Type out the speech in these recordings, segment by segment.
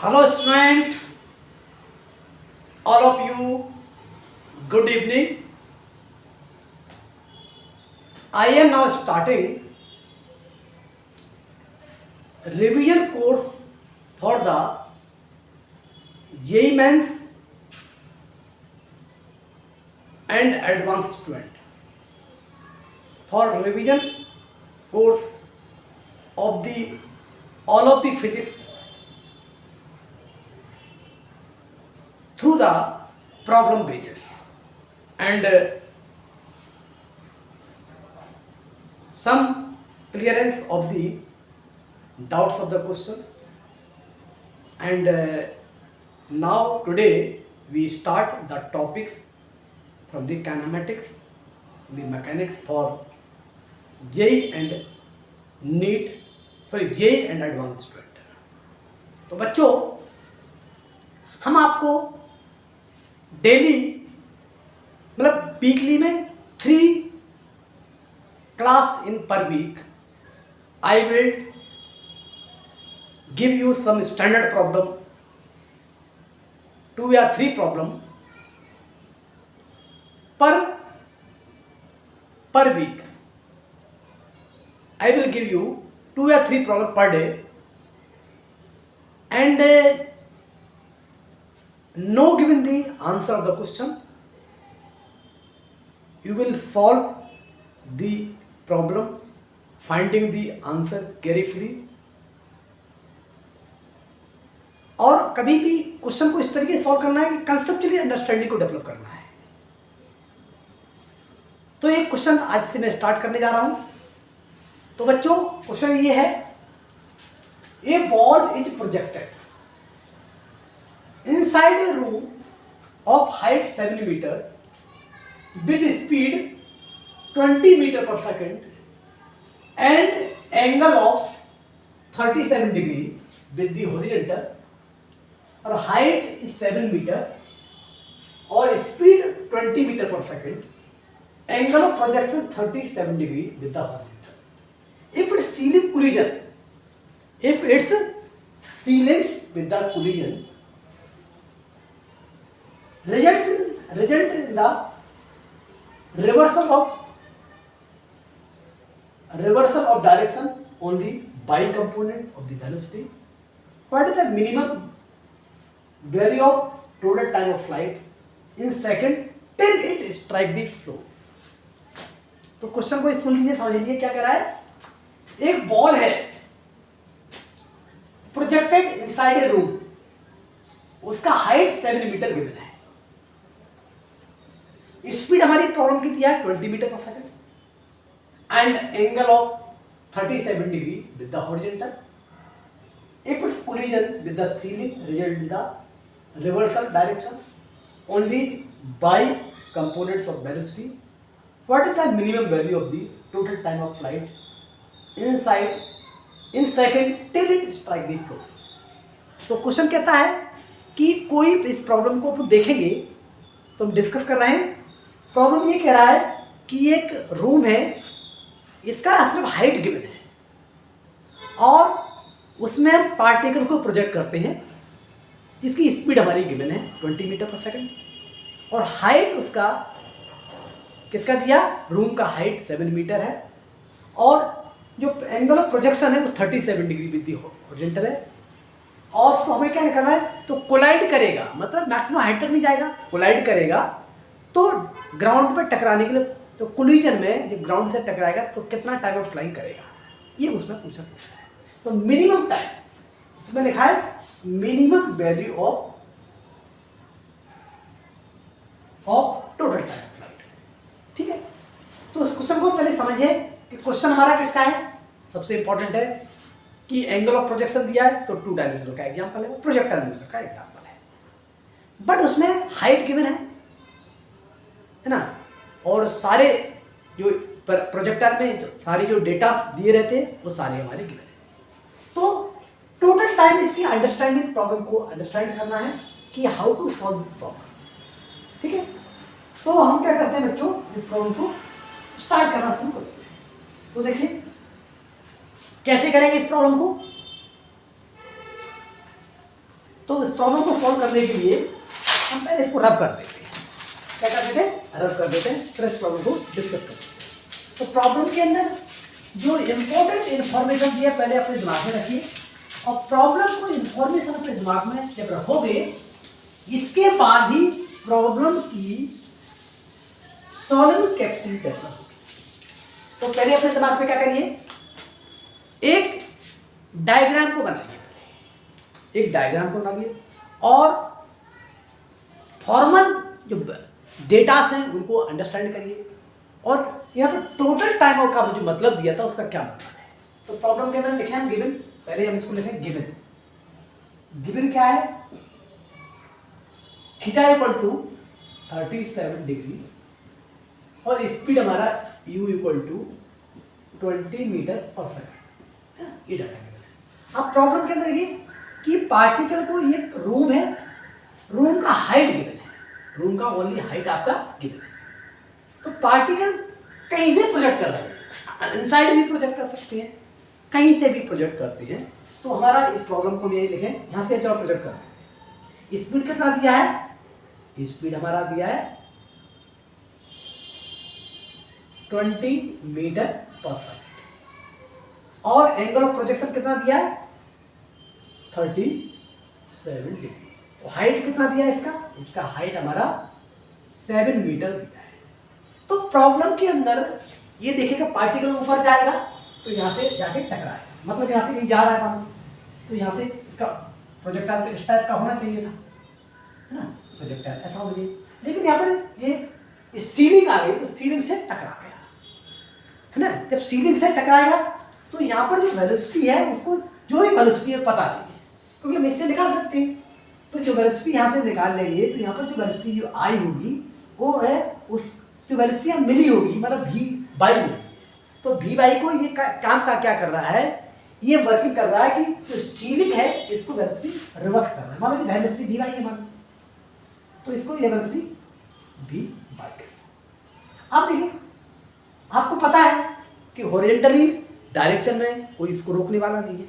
Hello student, all of you, good evening. I am now starting revision course for the JEE Mains and advanced student. For revision course of the all of the physics through the problem basis and some clearance of the doubts of the questions. And now today we start the topics from the kinematics, the mechanics for JEE and JEE and advanced student. तो बच्चों, हम आपको daily मतलब weekly में 3 class in per week I will give you some standard problem, 2 या 3 problem per week. I will give you 2 या 3 problem per day and no given the answer of the question, you will solve the problem finding the answer carefully. और कभी भी question को इस तरीके से solve करना है कि कंसेप्चुअली अंडरस्टैंडिंग को डेवलप करना है. तो एक क्वेश्चन आज से मैं स्टार्ट करने जा रहा हूं. तो बच्चों, क्वेश्चन ये है, a ball is projected inside a room of height 7 meter with speed 20 meter per second and angle of 37 degree with the horizontal, और height is 7 meter और speed 20 meter per second, angle of projection 37 degree with the horizontal. If it's ceiling collision, if it's sealing with the collision, result in the reversal of direction only by component of the velocity. What is the minimum value of total time of flight in second till it strike the floor? तो question को सुन लीजिए, समझ लीजिए क्या कह रहा है. एक बॉल है प्रोजेक्टेड इनसाइड ए रूम, उसका हाइट 7 मीटर गिवन है. स्पीड हमारी प्रॉब्लम की दिया है 20 metre per second and angle of 37 degree with the horizontal. If it's collision with the ceiling result in the reversal direction only by components of velocity. What is the minimum value of the total time of flight in second till it strike the floor. तो question कहता है कि कोई इस problem को अपन देखेंगे तो हम डिस्कस कर रहे हैं. प्रॉब्लम ये कह रहा है कि एक रूम है, इसका सिर्फ हाइट गिवन है और उसमें हम पार्टिकल को प्रोजेक्ट करते हैं जिसकी स्पीड हमारी गिवन है 20 मीटर पर सेकंड और हाइट उसका किसका दिया, रूम का हाइट 7 मीटर है और जो एंगल ऑफ प्रोजेक्शन है वो 37 डिग्री विद दी हॉरिजॉन्टल है. और तो हमें क्या करना है, तो कोलाइड करेगा, मतलब मैक्सिमम हाइट तक नहीं जाएगा, कोलाइड करेगा तो ग्राउंड पे टकराने के लिए, तो कोलिजन में जब ग्राउंड से टकराएगा तो कितना टाइम ऑफ फ्लाइंग करेगा, ये उसमें पूछा है. तो मिनिमम टाइम इसमें लिखा है minimum value of total time of flight. ठीक है, तो इस क्वेश्चन को पहले समझिए कि क्वेश्चन हमारा किसका है. सबसे इंपॉर्टेंट है कि एंगल ऑफ प्रोजेक्शन दिया है तो 2 डायमेंशनल का एग्जांपल है, प्रोजेक्टर न्यूज़र का एग्जांपल है, बट उसमें हाइट गिवन है ना, और सारे जो प्रोजेक्टर में सारे जो डेटा दिए रहते हैं वो सारे हमारे गिवन है. तो टोटल टाइम इसकी अंडरस्टैंडिंग प्रॉब्लम को अंडरस्टैंड करना है कि how to solve this problem. ठीक है, तो हम क्या करते हैं बच्चों, इस प्रॉब्लम को स्टार्ट करना शुरू करते हैं. तो देखिए कैसे करेंगे इस प्रॉब्लम को. तो इस प्रॉब्लम को सॉल्व करने के लिए हम पहले इसको रब कर देते हैं। क्या कर देते हैं? रब कर देते हैं, फिर इस प्रॉब्लम को डिस्कस करते हैं। तो प्रॉब्लम के अंदर जो इम्पोर्टेंट इन्फॉर्मेशन दिया पहले अपने दिमाग में रखिए, और प्रॉब्लम को इन्फॉर्मेशन अपने दिमाग में जब रखोगे, इसके बाद ही प्रॉब्लम की सॉल्विंग कैपेसिटी डेवलप होगी। तो पहले अपने दिमाग में क्या करिए, एक डायग्राम को बनाइए, एक डायग्राम को बनाइए और फॉर्मल जो डेटास हैं उनको अंडरस्टैंड करिए, और यहाँ पर टोटल टाइम का जो मतलब दिया था उसका क्या मतलब है। तो प्रॉब्लम के अंदर लिखे हम गिवन, पहले हम इसको लिखें गिवन। गिवन क्या है? थीटा इक्वल टू 37 डिग्री और स्पीड हमारा u equal to 20 metre per second, ये डाटा गिवन है। अब प्रॉब्लम के अंदर देखिए कि पार्टिकल को ये रूम है, रूम का हाइट गिवन है, रूम का ओनली हाइट आपका गिवन है। तो पार्टिकल कहीं से प्रोजेक्ट कर रहे हैं, इनसाइड भी प्रोजेक्ट कर सकते हैं, कहीं से भी प्रोजेक्ट करते हैं। तो हमारा इस प्रॉब्लम को यही लिखें, यहाँ से जो प्रोजेक्ट कर देते हैं। स्पीड कितना दिया है? स्पीड हमारा दिया है 20 मीटर पर सेकंड, और एंगल ऑफ प्रोजेक्शन कितना दिया है? 37 डिग्री। हाइट कितना दिया है इसका? इसका हाइट हमारा 7 मीटर दिया है। तो प्रॉब्लम के अंदर ये देखिएगा पार्टिकल ऊपर जाएगा तो यहाँ से जाके टकराएगा, मतलब यहाँ से कहीं जा रहा है मानो, तो यहाँ से इसका प्रोजेक्टाइल तो इस टाइप का होना चाहिए था, है ना, प्रोजेक्टाइल ऐसा होना चाहिए। लेकिन यहाँ पर ये सीलिंग आ गई तो सीलिंग से टकरा गया, है ना। जब सीलिंग से टकराएगा तो यहाँ पर जो वेलोसिटी है उसको, जो ही वेलोसिटी है पता नहीं है, क्योंकि हम इससे निकाल सकते हैं। तो जो वेलोसिटी यहाँ से निकाल लेंगे तो यहाँ पर जो वेलोसिटी जो आई होगी वो है उस जो वेलोसिटी यहाँ मिली होगी, मतलब v बाई मिली है। तो v बाई को ये काम का क्या कर रहा है, ये वर्किंग कर रहा है कि जो सीलिंग है इसको वेलोसिटी रिवर्स कर रहा है, मानो कि वेलोसिटी v बाई है मानो, तो इसको ये वेलोसिटी v बाई करेगा। अब देखिए आपको पता है कि हॉरिजॉन्टली डायरेक्शन में कोई इसको रोकने वाला नहीं है,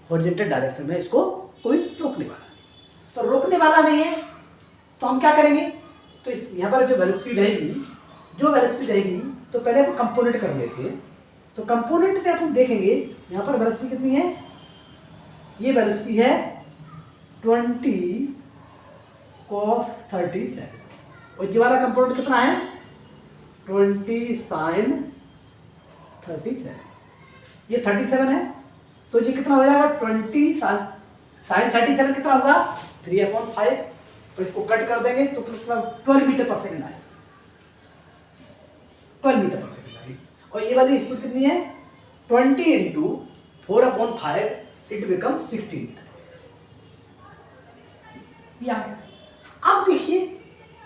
हॉरिजॉन्टल डायरेक्शन में इसको कोई रोकने वाला नहीं, तो रोकने वाला नहीं है तो हम क्या करेंगे, तो इस यहाँ पर जो वेलोसिटी रहेगी, जो वेलोसिटी रहेगी तो पहले अपन कंपोनेंट कर लेते हैं। तो कंपोनेंट में अपन देखेंगे यहाँ पर वेलोसिटी कितनी है, ये वेलोसिटी है 20 cos 37, और ये वाला कंपोनेंट कितना है 20 sin 37, ये 37 है, तो ये कितना हो जाएगा 20 sin 37 कितना होगा 3/5, तो इसको कट कर देंगे तो कितना 12 मीटर पर सेकंड आएगा, 12 मीटर पर सेकंड आएगी। और ये वाली स्पीड कितनी है 20 into 4/5, it become 60 metre per second. ये आ गया। अब देखिए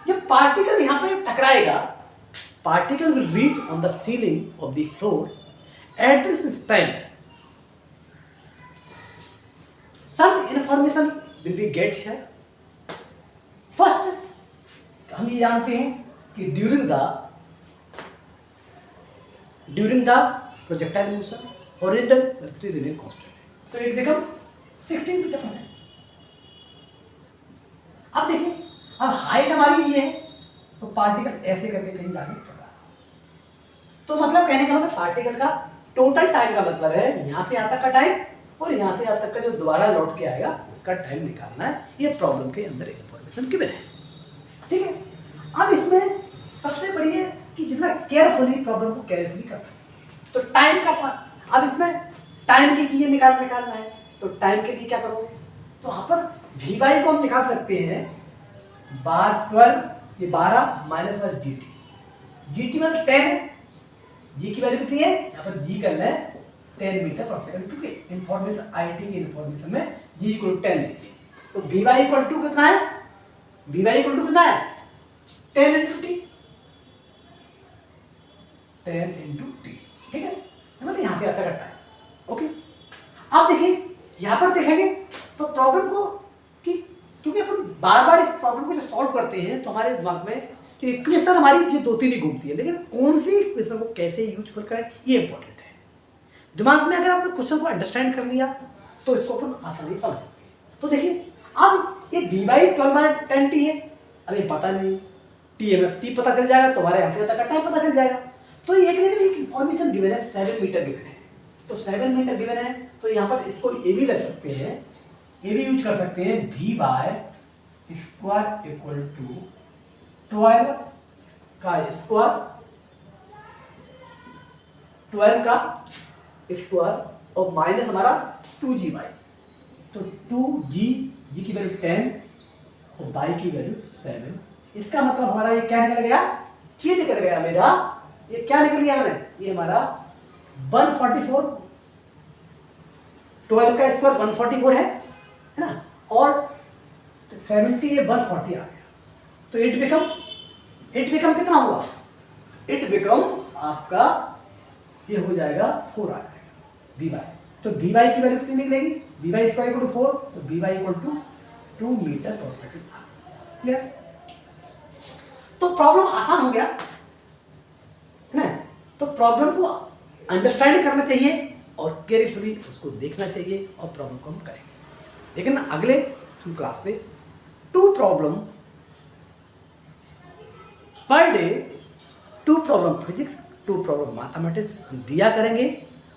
जब पार्टिकल यहाँ पे टकराएगा, particle will reach on the ceiling of the floor at this instant, some information will be get here. First हम ये जानते हैं कि during the projectile motion horizontal velocity remain constant, तो it become 16 metre per second. अब देखिए अब height हमारी ये है तो पार्टिकल ऐसे करके कहीं जाके टकरा, तो मतलब कहने का मतलब पार्टिकल का टोटल टाइम का मतलब है यहाँ से यहाँ तक का टाइम और यहाँ से यहाँ तक का जो दोबारा लौट के आएगा उसका टाइम निकालना है। ये प्रॉब्लम के अंदर इंफॉर्मेशन गिवन है, ठीक है। अब इसमें सबसे बड़ी है कि जितना केयरफुली प्रॉब्लम को केयरफुली करना है, तो टाइम का अब इसमें टाइम की चीजें निकालना है, तो टाइम के लिए क्या करोगे, तो यहाँ पर वी वाई को हम निकाल सकते हैं 12 ये 12 माइनस वन जी टी मतलब 10, जी की वैल्यू कितनी है यहाँ पर जी करना है 10 मीटर पर सेकंड, क्योंकि इंफॉर्मेशन आईटी की इंफॉर्मेशन में जी इक्वल 10 लेते हैं। तो वी वाई इक्वल टू कितना है, वी वाई इक्वल टू कितना है 10 इंटू टी, 10 इंटू टी, ठीक है, मतलब यहाँ से आता करता है, ओके। अब देखिए यहाँ पर देखेंगे तो प्रॉब्लम को कि क्योंकि अपन बार बार इस प्रॉब्लम को जब सॉल्व करते हैं तो हमारे दिमाग में जो इक्वेशन हमारी ये दो तीन ही घूमती है, लेकिन कौन सी इक्वेशन को कैसे यूजफुल करें ये इंपॉर्टेंट है। दिमाग में अगर आपने क्वेश्चन को अंडरस्टैंड कर लिया तो इसको अपन आसानी समझ सकते हैं। तो देखिए अब ये डी बाई 12/10t है, अब ये पता नहीं टी पता चल जाएगा, तुम्हारे यहाँ से तक का टाइम पता चल जाएगा। तो ये इंफॉर्मेशन गिवन है 7 मीटर गिवन है, तो 7 मीटर गिवन है, तो यहाँ पर इसको ए भी लग सकते हैं, ए भी यूज कर सकते हैं, v by square equal to 12 का स्क्वायर, 12 का स्क्वायर और माइनस हमारा 2g बाई, तो 2g, जी की वैल्यू 10 और बाई की वैल्यू 7। इसका मतलब हमारा ये क्या निकल गया, ये निकल गया मेरा, ये क्या निकल गया मैंने, ये हमारा 144, 12 का स्क्वायर 144 है ना, और 70 ये 140 आ गया, तो इट बिकम कितना होगा, इट बिकम आपका ये हो जाएगा 4 आ जाएगा वी बाई, तो वी बाई की वैल्यू कितनी निकलेगी, V by square equal to 4, तो V by equal to 2 metre per second. Clear, तो प्रॉब्लम आसान हो गया है ना, तो प्रॉब्लम को अंडरस्टैंड करना चाहिए और केयरफुली उसको देखना चाहिए और प्रॉब्लम को हम करेंगे। लेकिन अगले हम क्लास से 2 problem per day, 2 problem physics, 2 problem mathematics हम दिया करेंगे,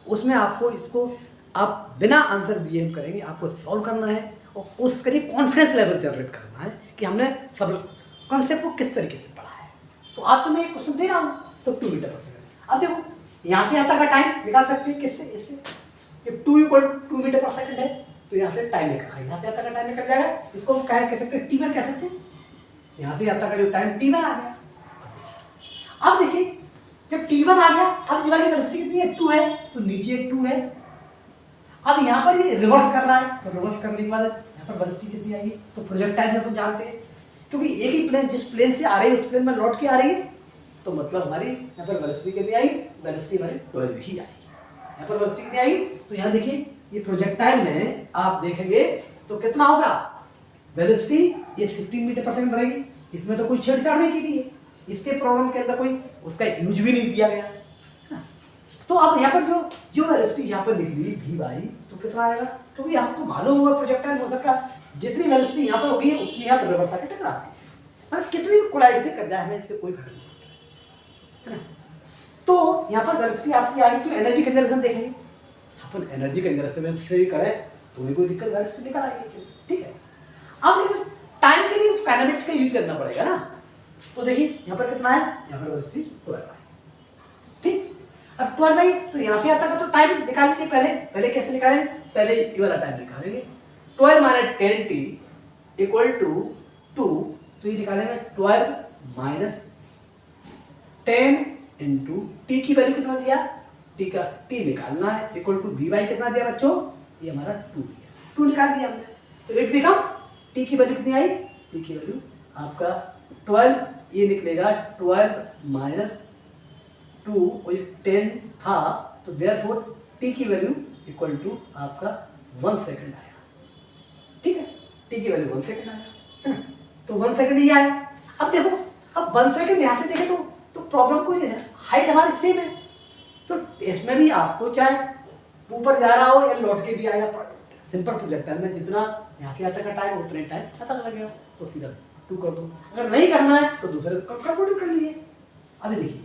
उसमें आपको इसको आप बिना आंसर दिए हम करेंगे, आपको सॉल्व करना है और कोशिश करिए कॉन्फिडेंस लेवल जनरेट करना है कि हमने सब कॉन्सेप्ट को किस तरीके से पढ़ा है। तो आज तो मैं एक क्वेश्चन दे रहा हूँ, तो 2 मीटर पर सेकंड, अब देखो यहाँ से यहाँ तक का टाइम निकाल सकते हैं किससे, इससे, जब 2 इक्वल 2 मीटर पर सेकंड है तो यहाँ से टाइम निकल, यहाँ से यहाँ तक का टाइम निकल जाएगा, इसको हम कह सकते हैं टी1 कह सकते हैं, यहाँ से यहाँ तक का जो टाइम टी1 आ गया। अब देखिए जब टी1 आ गया, अब ये वाली वेलोसिटी कितनी है, 2 है, तो नीचे 2 है, अब यहाँ पर ये रिवर्स करना है, तो रिवर्स करने के बाद यहाँ पर वेलोसिटी कितनी आएगी, तो प्रोजेक्टाइल में अपन जानते हैं क्योंकि एक ही प्लेन, जिस प्लेन से आ रही है उस प्लेन में लौट के आ रही है, तो मतलब हमारी यहाँ पर वेलोसिटी कितनी आएगी, वेलोसिटी हमारी 12 ही आएगी, यहाँ पर वेलोसिटी कितनी आएगी, तो यहाँ देखिए ये प्रोजेक्टाइल में आप देखेंगे तो कितना होगा वेलोसिटी, ये 16 मीटर पर सेकंड रहेगी, इसमें तो कोई छेड़छाड़ नहीं की थी, इसके प्रॉब्लम के अंदर कोई उसका यूज भी नहीं दिया गया है ना। तो अब यहाँ पर जो वेलोसिटी यहाँ पर निकली वी बाई, तो कितना आएगा, क्योंकि आपको मालूम होगा प्रोजेक्टाइल मोशन का जितनी वेलोसिटी यहाँ पर होगी उतनी यहाँ पर रिवर्स आके टकराती है, मतलब कितनी भी कोलाइड से कर जाए हमें इससे कोई फर्क नहीं पड़ता है ना। तो यहाँ पर वेलोसिटी आपकी आ गई, तो एनर्जी कंजर्वेशन देखेंगे, अपन एनर्जी कंजर्वेशन से भी करें तो भी कोई दिक्कत, वेलोसिटी निकल आएगी, ठीक है। अब लेकिन टाइम के लिए काइनेटिक्स का यूज करना पड़ेगा ना, तो देखिए यहाँ पर कितना है, यहाँ पर वेलोसिटी 12 है, ठीक। अब 12 है तो यहाँ से आता है, तो टाइम निकालेंगे, पहले कैसे निकालेंगे, पहले ये वाला टाइम निकालेंगे, 12 माइनस 10t इक्वल टू 2, तो ये निकालेंगे 12 माइनस 10 इंटू टी की वैल्यू कितना दिया, टी निकालना है, इक्वल टू वी बाई कितना दिया बच्चों, ये हमारा 2 दिया, 2 निकाल दिया हमने, तो इट बिकम टी की वैल्यू कितनी आई, टी की वैल्यू आपका 12, ये निकलेगा 12 माइनस 2 और ये 10 था, तो देयरफॉर टी की वैल्यू इक्वल टू आपका 1 सेकंड आया, ठीक है, टी की वैल्यू 1 सेकंड आया है ना, तो 1 सेकंड ये आया। अब देखो, अब 1 सेकंड यहाँ से देखें तो प्रॉब्लम को हाइट हमारी सेम है, तो इसमें भी आपको चाहे ऊपर जा रहा हो या लौट के भी आएगा, सिंपल प्रोजेक्टाइल में जितना यहाँ से यहाँ तक का टाइम उतने टाइम पता लगेगा, तो सीधा 2 कर दो, अगर नहीं करना है तो दूसरे कैलकुलेट कर लीजिए। अभी देखिए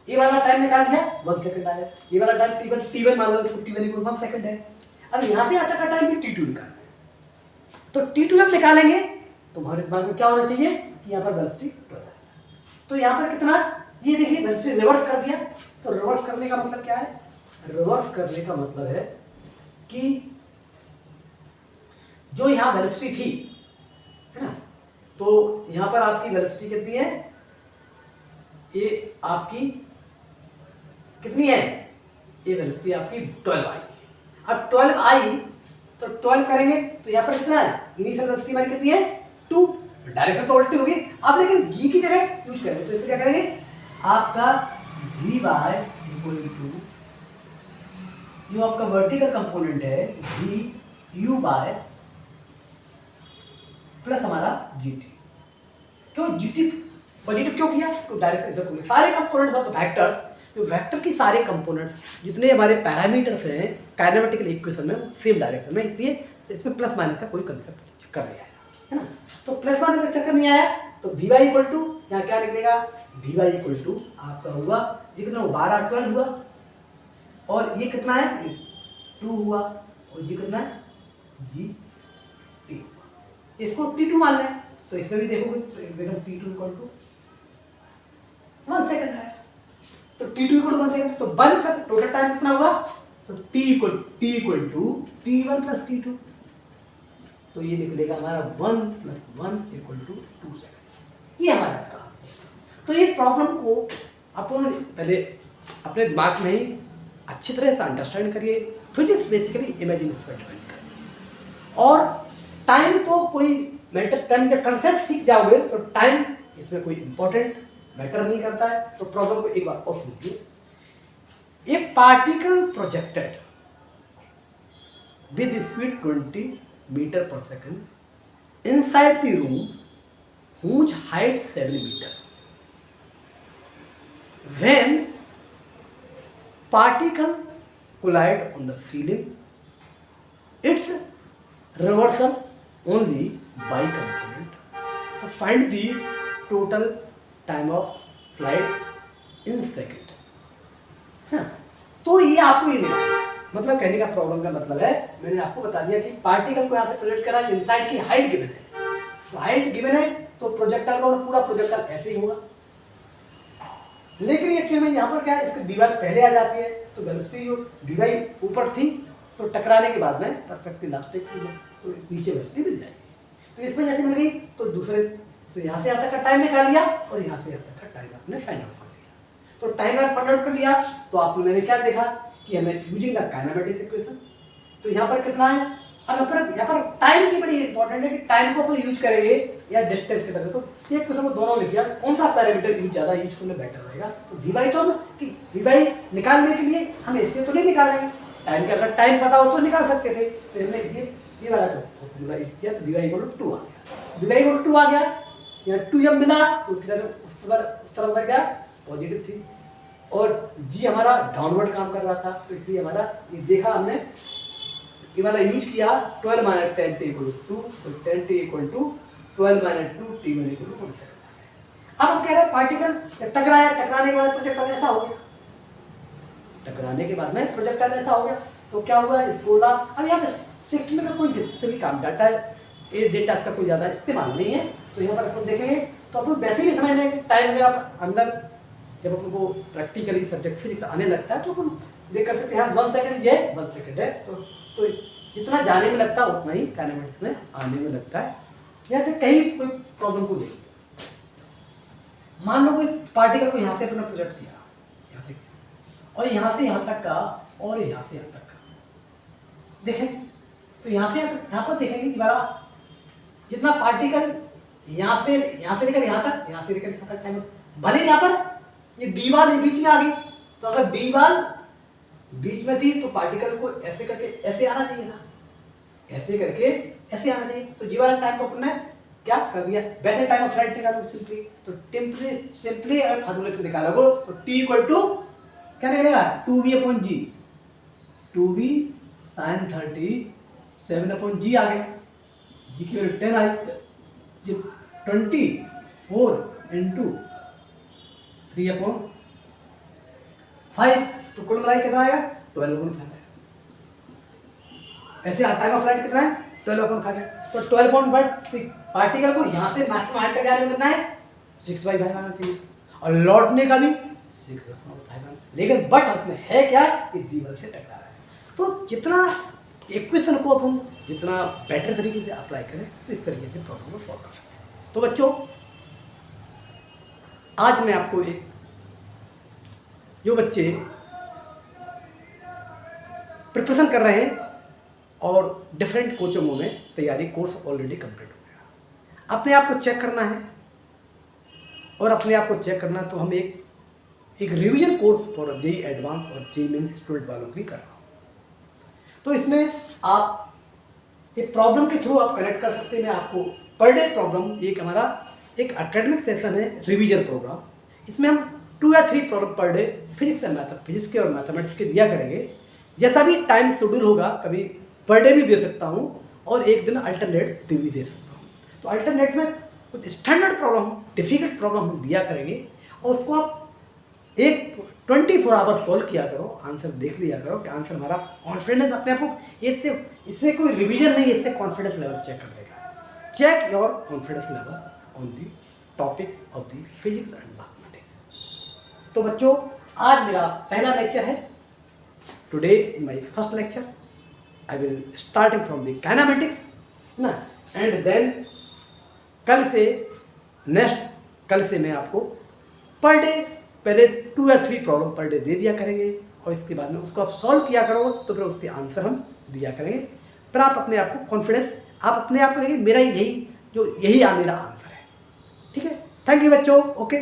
ये वाला टाइम निकाल दिया 1 सेकंड आया, ये वाला टाइम t1 मान लो, इसको t1 इक्वल 1 सेकंड है। अब यहाँ से यहाँ तक का टाइम भी t2 निकालना है, तो t2 जब निकालेंगे तो हमारे दिमाग में क्या होना चाहिए कि यहाँ पर वेलोसिटी 12 है, तो यहाँ पर कितना, ये देखिए वेलोसिटी रिवर्स कर दिया, तो रिवर्स करने का मतलब क्या है, रिवर्स करने का मतलब है कि जो यहाँ वेलोसिटी थी है ना, तो यहाँ पर आपकी वेलोसिटी कितनी है, ये आपकी कितनी है, ये वेलोसिटी आपकी 12 आई, अब 12 आई तो 12 करेंगे तो यहाँ पर कितना है, इनिशियल वेलोसिटी हमारी कितनी है 2, डायरेक्शन तो उल्टी होगी। अब लेकिन जी की जगह यूज करेंगे तो इसमें क्या करेंगे, आपका v बाय इक्वल टू जो आपका वर्टिकल कंपोनेंट है v u बाय प्लस हमारा gt, क्यों gt पॉजिटिव क्यों किया, तो डायरेक्शन इधर को सारे कंपोनेंट्स ऑफ द वेक्टर्स जो वेक्टर की सारे कंपोनेंट्स जितने हमारे पैरामीटर्स हैं काइनेमेटिकल इक्वेशन में वो सेम डायरेक्शन में, इसलिए इसमें प्लस माइनस का कोई कंसेप्ट चक्कर नहीं आया, है ना। तो प्लस माइनस का चक्कर नहीं आया तो वी वाई इक्वल टू यहाँ क्या निकलेगा, वी वाई इक्वल टू आपका हुआ ये कितना 12 12 हुआ, और ये कितना है 2 हुआ, और ये कितना है जी टी हुआ। इसको T2 मान लें तो इसमें भी देखोगे तो T2 इक्वल टू 1 सेकंड है, तो T2 इक्वल टू 1 सेकंड, तो 1 प्लस टोटल टाइम कितना होगा, तो T equal to T1 plus T2, तो ये निकलेगा हमारा 1 + 1 इक्वल टू 2 सेकंड। ये हमारा इसका आंसर। तो ये प्रॉब्लम को अपन पहले अपने दिमाग में ही अच्छी तरह से अंडरस्टैंड करिए। फिजिक्स बेसिकली इमेजिनेशन पर डिपेंड करती है, और टाइम तो कोई मैटर, टाइम जब कंसेप्ट सीख जाओगे तो टाइम इसमें कोई इंपॉर्टेंट मैटर नहीं करता है। तो प्रॉब्लम को एक बार और समझिए। ए particle projected with speed 20 meter per second inside the room whose height 7 meter. When particle collide on the ceiling, its reversal only by component. So find the total time of flight in second. हाँ, तो ये आपको ये नहीं, मतलब कहने का problem का मतलब है, मैंने आपको बता दिया कि पार्टिकल को यहाँ से प्रोजेक्ट करा, इनसाइड की हाइट गिवन है, तो हाइट गिवन है तो प्रोजेक्टर का और पूरा प्रोजेक्टर ऐसे ही होगा। लेकिन एक्चुअली में यहाँ पर क्या है, इसकी दीवार पहले आ जाती है, तो वेलोसिटी जो दीवार ऊपर थी तो टकराने के बाद में परफेक्टली इलास्टिक तो नीचे वेलोसिटी मिल जाएगी। तो इसमें जैसे मिल गई तो दूसरे, तो यहाँ से यहाँ तक का टाइम निकाल लिया और यहाँ से यहाँ तक का टाइम आपने फाइंड आउट कर लिया। तो टाइम आप फाइंड आउट कर लिया तो आपने मैंने क्या देखा कि हमें यूजिंग द काइनेमेटिक्स इक्वेशन, तो यहाँ पर कितना है, अब यहाँ पर टाइम की बड़ी इंपॉर्टेंट है कि टाइम को अपन यूज करेंगे या डिस्टेंस के तरह। तो ये क्वेश्चन को दोनों लिखिए, कौन सा पैरामीटर यूज ज़्यादा यूजफुल है, बेटर रहेगा। तो वी वाई तो वी वाई निकालने के लिए हम इससे तो नहीं निकालेंगे, टाइम का अगर टाइम पता हो तो निकाल सकते थे, तो हमने ये वाला तो फॉर्मूला यूज किया, तो वी वाई इक्वल टू 2 आ गया। वी वाई इक्वल टू 2 आ गया, यहाँ 2 जब मिला तो उसके तरफ उस तरफ क्या पॉजिटिव थी, और जी हमारा डाउनवर्ड काम कर रहा था, तो इसलिए हमारा ये देखा हमने, ये वाला यूज किया 12 - 10t = 2, तो 10t = 12 - 2 t1 = 1 सेकंड। अब हम कह रहे हैं पार्टिकल टकराया, टकराने के बाद प्रोजेक्टाइल ऐसा हो गया, टकराने के बाद में प्रोजेक्टाइल ऐसा हो गया, तो क्या हुआ 16। अब यहाँ पे 16 का कोई स्पेसिफिक काम डाटा है, ये डेटा इसका कोई ज़्यादा इस्तेमाल नहीं है, तो यहाँ पर अपन देखेंगे तो अपन वैसे ही समझ लेंगे टाइम में आप अंदर जब अपन को प्रैक्टिकली सब्जेक्ट फिजिक्स आने लगता है तो अपन देख कर सकते हैं 1 सेकंड ये 1 सेकंड है, तो जितना जाने में लगता है उतना ही काइनेमेटिक्स में आने में लगता है। जैसे कहीं कोई प्रॉब्लम को देखिए, मान लो कोई पार्टिकल को यहाँ से अपना प्रोजेक्ट किया, यहाँ से और यहाँ से यहाँ तक का और यहाँ से यहाँ तक का देखें, तो यहाँ से यहाँ पर देखेंगे कि हमारा जितना पार्टिकल यहाँ से लेकर यहाँ तक, यहाँ से लेकर यहाँ तक टाइम, भले यहाँ पर ये दीवार बीच में आ गई, तो अगर दीवार बीच में थी तो पार्टिकल को ऐसे करके ऐसे आना चाहिए था, ऐसे करके ऐसे आना चाहिए, तो जी वाला टाइम को अपने क्या कर दिया, वैसे टाइम ऑफ फ्लाइट निकालोगे सिंपली, तो सिंपली अगर फार्मूले से निकालोगे तो t = क्या निकलेगा 2v/g, 2v sin 30 7/g आ गया, g की वैल्यू 10 आई, 24 × 3/5, तो कुल मिलाकर कितना आएगा 12/5 है। ऐसे टाइम ऑफ फ्लाइट कितना है 12/5 है, तो 12/5 पार्टिकल को यहाँ से मैक्सिमम हाइट तक जाने में कितना है 6/5 आना चाहिए, और लौटने का भी 6/5, लेकिन बट उसमें है क्या, ये दीवार से टकरा रहा है। तो जितना इक्वेशन को अपन जितना बेटर तरीके से अप्लाई करें तो इस तरीके से प्रॉब्लम को सॉल्व कर सकते हैं। तो बच्चों आज मैं आपको एक, जो बच्चे प्रिपरेशन कर रहे हैं और डिफरेंट कोचिंगों में तैयारी, कोर्स ऑलरेडी कंप्लीट हो गया, अपने आप को चेक करना है, और अपने आप को चेक करना तो हम एक revision course for JEE advance और जेईई मेंस स्टूडेंट वालों की कर रहा हूँ। तो इसमें आप एक प्रॉब्लम के थ्रू आप कनेक्ट कर सकते हैं। मैं आपको पर डे प्रॉब्लम, एक हमारा एक एकेडमिक सेशन है रिवीजन प्रोग्राम, इसमें हम 2 या 3 problem per day physics and physics के और मैथमेटिक्स के दिया करेंगे। जैसा भी टाइम शेड्यूल होगा, कभी पर डे भी दे सकता हूँ और एक दिन अल्टरनेट दिन भी दे सकता हूँ। तो अल्टरनेट में कुछ स्टैंडर्ड प्रॉब्लम, डिफिकल्ट प्रॉब्लम हम दिया करेंगे और उसको आप एक 24 आवर सॉल्व किया करो, आंसर देख लिया करो कि आंसर हमारा कॉन्फिडेंस अपने आप को, इससे कोई रिवीजन नहीं, इससे कॉन्फिडेंस लेवल चेक कर देगा। Check your confidence level on the topics of the physics and mathematics. तो बच्चों, आज मेरा पहला लेक्चर है। Today in my first lecture I will starting from the kinematics ना, एंड देन कल से मैं आपको पर डे पहले 2 या 3 प्रॉब्लम पर डे दे दिया करेंगे और इसके बाद में उसको आप सॉल्व किया करो तो फिर उसके आंसर हम दिया करेंगे। फिर आप अपने आप को कॉन्फिडेंस, आप अपने आप को देखिए मेरा यही मेरा आंसर है। ठीक है, थैंक यू बच्चों। ओके।